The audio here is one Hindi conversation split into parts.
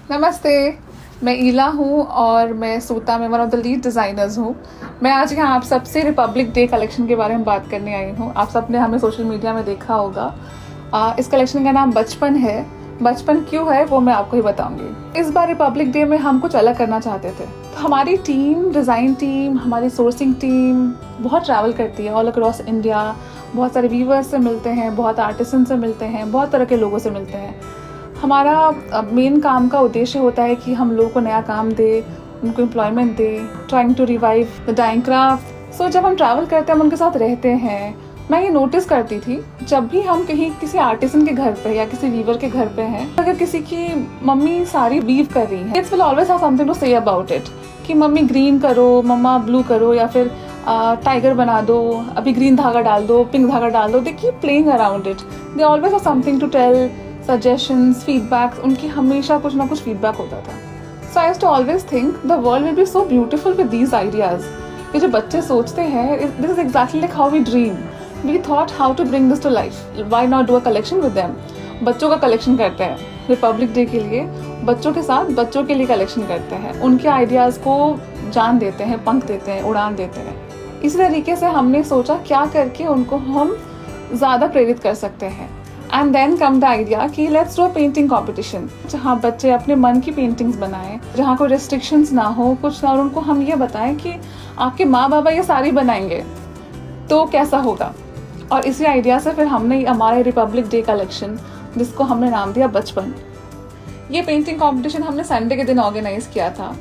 नमस्ते। मैं ईला हूँ और मैं सूता में one of the lead designers हूँ। मैं आज यहाँ आप सबसे रिपब्लिक डे कलेक्शन के बारे में बात करने आई हूँ। आप सबने हमें सोशल मीडिया में देखा होगा। इस कलेक्शन का नाम बचपन है। बचपन क्यों है वो मैं आपको ही बताऊंगी। इस बार रिपब्लिक डे में हम कुछ अलग करना चाहते थे, तो हमारी टीम, डिज़ाइन टीम, हमारी सोर्सिंग टीम बहुत ट्रैवल करती है ऑल अक्रॉस इंडिया। बहुत सारे वीवर्स से मिलते हैं, बहुत आर्टिसन से मिलते हैं, बहुत तरह के लोगों से मिलते हैं। हमारा मेन काम का उद्देश्य होता है कि हम लोगों को नया काम दे, उनको एम्प्लॉयमेंट दे, trying to revive the dying craft. So जब हम ट्रैवल करते हैं, हम उनके साथ रहते हैं। मैं ये नोटिस करती थी, जब भी हम कहीं किसी आर्टिसन के घर पे या किसी वीवर के घर पे हैं, अगर किसी की मम्मी साड़ी वीव कर रही है, it's will always have something to say about it कि मम्मी ग्रीन करो, मम्मा ब्लू करो, या फिर टाइगर बना दो, अभी ग्रीन धागा डाल दो, पिंक धागा डाल दो। They keep playing around it. They always have something to tell, suggestions, feedbacks. उनकी हमेशा कुछ ना कुछ फीडबैक होता था। So I used to always think the world will be so beautiful with these ideas. ये जो बच्चे सोचते हैं, this is exactly like how we dream. We thought how to bring this to life, why not do a collection with them. बच्चों का कलेक्शन करते हैं रिपब्लिक डे के लिए, बच्चों के साथ बच्चों के लिए कलेक्शन करते हैं, उनके आइडियाज़ को जान देते हैं, पंख देते हैं, उड़ान देते हैं। इसी तरीके से हमने सोचा क्या करके उनको हम ज़्यादा प्रेरित कर सकते हैं। And then came the idea कि let's do a painting competition, जहाँ बच्चे अपने मन की पेंटिंग्स बनाएं, जहाँ कोई रेस्ट्रिक्शंस ना हो, कुछ ना, और उनको हम ये बताएं कि आपके माँ बाबा ये सारी बनाएंगे तो कैसा होगा। और इसी आइडिया से फिर हमने हमारे रिपब्लिक डे कलेक्शन, जिसको हमने नाम दिया बचपन, ये पेंटिंग कॉम्पिटिशन हमने संडे के दिन ऑर्गेनाइज किया था।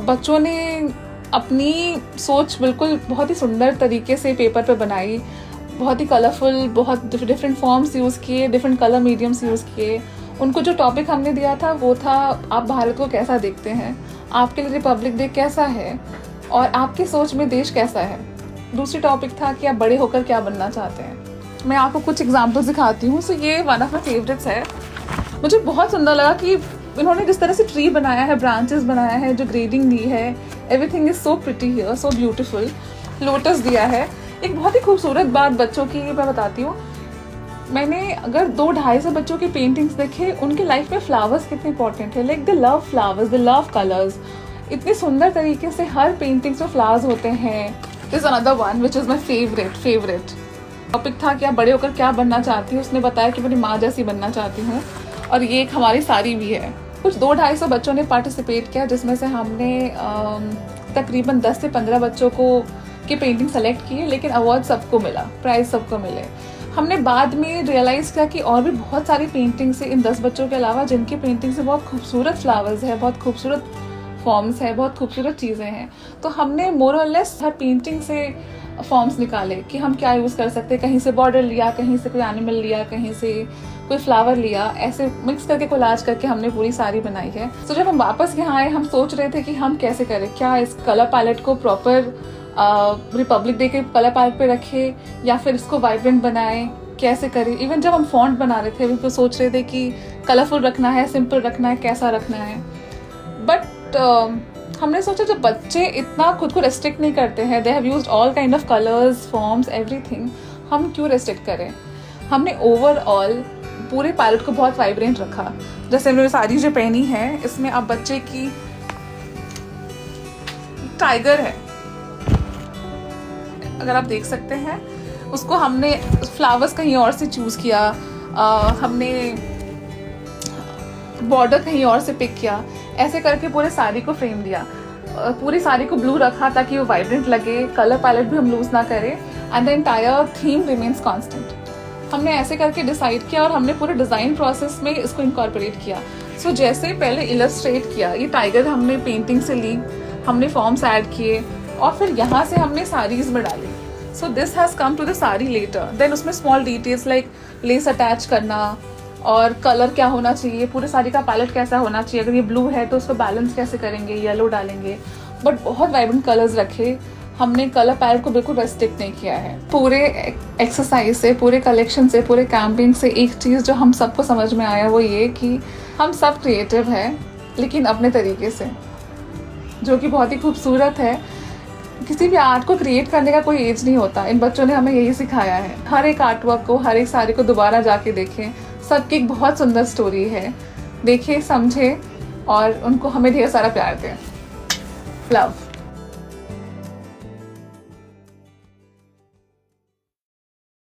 बच्चों ने अपनी सोच बिल्कुल बहुत ही सुंदर तरीके से पेपर पे बनाई, बहुत ही कलरफुल, बहुत डिफरेंट फॉर्म्स यूज़ किए, डिफरेंट कलर मीडियम्स यूज़ किए। उनको जो टॉपिक हमने दिया था वो था, आप भारत को कैसा देखते हैं, आपके लिए रिपब्लिक डे कैसा है, और आपकी सोच में देश कैसा है। दूसरी टॉपिक था कि आप बड़े होकर क्या बनना चाहते हैं। मैं आपको कुछ एग्जाम्पल्स दिखाती हूँ। सो ये वन ऑफ माई फेवरेट्स है। मुझे बहुत सुंदर लगा कि इन्होंने जिस तरह से ट्री बनाया है, ब्रांचेस बनाया है, जो ग्रेडिंग दी है, everything is so pretty here, so beautiful. Lotus दिया है। एक बहुत ही खूबसूरत बात बच्चों की मैं बताती हूँ। मैंने अगर 2-250 बच्चों की पेंटिंग्स देखे, उनके लाइफ में फ्लावर्स कितने इंपॉर्टेंट है। Like they love flowers, they love colours. इतने सुंदर तरीके से हर पेंटिंग्स में फ्लावर्स होते हैं। This another one which is my favourite topic था कि आप बड़े होकर क्या बनना चाहती हूँ। उसने बताया कि मेरी माँ जैसी बनना चाहती हूँ। और ये एक हमारी साड़ी भी है। कुछ 200-250 बच्चों ने पार्टिसिपेट किया, जिसमें से हमने तकरीबन 10 से 15 बच्चों को की पेंटिंग सेलेक्ट किए, लेकिन अवार्ड सबको मिला, प्राइज सबको मिले। हमने बाद में रियलाइज़ किया कि और भी बहुत सारी पेंटिंग्स है इन 10 बच्चों के अलावा, जिनकी पेंटिंग से बहुत खूबसूरत फ्लावर्स है, बहुत खूबसूरत फॉर्म्स है, बहुत खूबसूरत चीज़ें हैं। तो हमने मोर और लेस हर पेंटिंग से फॉर्म्स निकाले कि हम क्या यूज़ कर सकते हैं। कहीं से बॉर्डर लिया, कहीं से कोई एनिमल लिया, कहीं से कोई फ्लावर लिया, ऐसे मिक्स करके कोलाज करके हमने पूरी साड़ी बनाई है। तो जब हम वापस यहाँ आए, हम सोच रहे थे कि हम कैसे करें, क्या इस कलर पैलेट को प्रॉपर रिपब्लिक डे के कलर पैलेट पे रखे या फिर इसको वाइब्रेंट बनाएं, कैसे करें। इवन जब हम फॉन्ट बना रहे थे, अभी तो सोच रहे थे कि कलरफुल रखना है, सिंपल रखना है, कैसा रखना है। बट हमने सोचा जब बच्चे इतना खुद को रेस्ट्रिक्ट नहीं करते हैं, they have used all kind of colours, forms, everything, हम क्यों रेस्ट्रिक्ट करें। हमने ओवरऑल पूरे पैलेट को बहुत वाइब्रेंट रखा। जैसे मैंने साड़ी जो पहनी है, इसमें अब बच्चे की टाइगर है, अगर आप देख सकते हैं। उसको हमने फ्लावर्स कहीं और से चूज किया, हमने बॉर्डर कहीं और से पिक किया, ऐसे करके पूरे साड़ी को फ्रेम दिया। पूरी साड़ी को ब्लू रखा ताकि वो वाइब्रेंट लगे, कलर पैलेट भी हम लूज ना करें, and the entire theme remains constant. हमने ऐसे करके डिसाइड किया और हमने पूरे डिज़ाइन प्रोसेस में इसको इनकॉर्पोरेट किया। सो जैसे पहले इलस्ट्रेट किया, ये टाइगर हमने पेंटिंग से ली, हमने फॉर्म्स ऐड किए और फिर यहाँ से हमने साड़ीज में डाली। So this has come to the sari later. Then उसमें small details like lace attach करना और कलर क्या होना चाहिए, पूरे साड़ी का पैलेट कैसा होना चाहिए। अगर ये ब्लू है तो उसको बैलेंस कैसे करेंगे, येलो डालेंगे, बट बहुत वाइब्रेंट कलर्स रखे। हमने कलर पैलेट को बिल्कुल रेस्ट्रिक्ट नहीं किया है। पूरे एक्सरसाइज से, पूरे कलेक्शन से, पूरे कैंपेन से एक चीज़ जो हम सबको समझ में आया वो ये कि हम सब क्रिएटिव हैं, लेकिन अपने तरीके से, जो कि बहुत ही खूबसूरत है। किसी भी आर्ट को क्रिएट करने का कोई एज नहीं होता। इन बच्चों ने हमें यही सिखाया है। हर एक आर्ट वर्क को, हर एक साड़ी को दोबारा जाके देखें, सबकी एक बहुत सुंदर स्टोरी है। देखें, समझें और उनको हमें ढेर सारा प्यार दें। लव।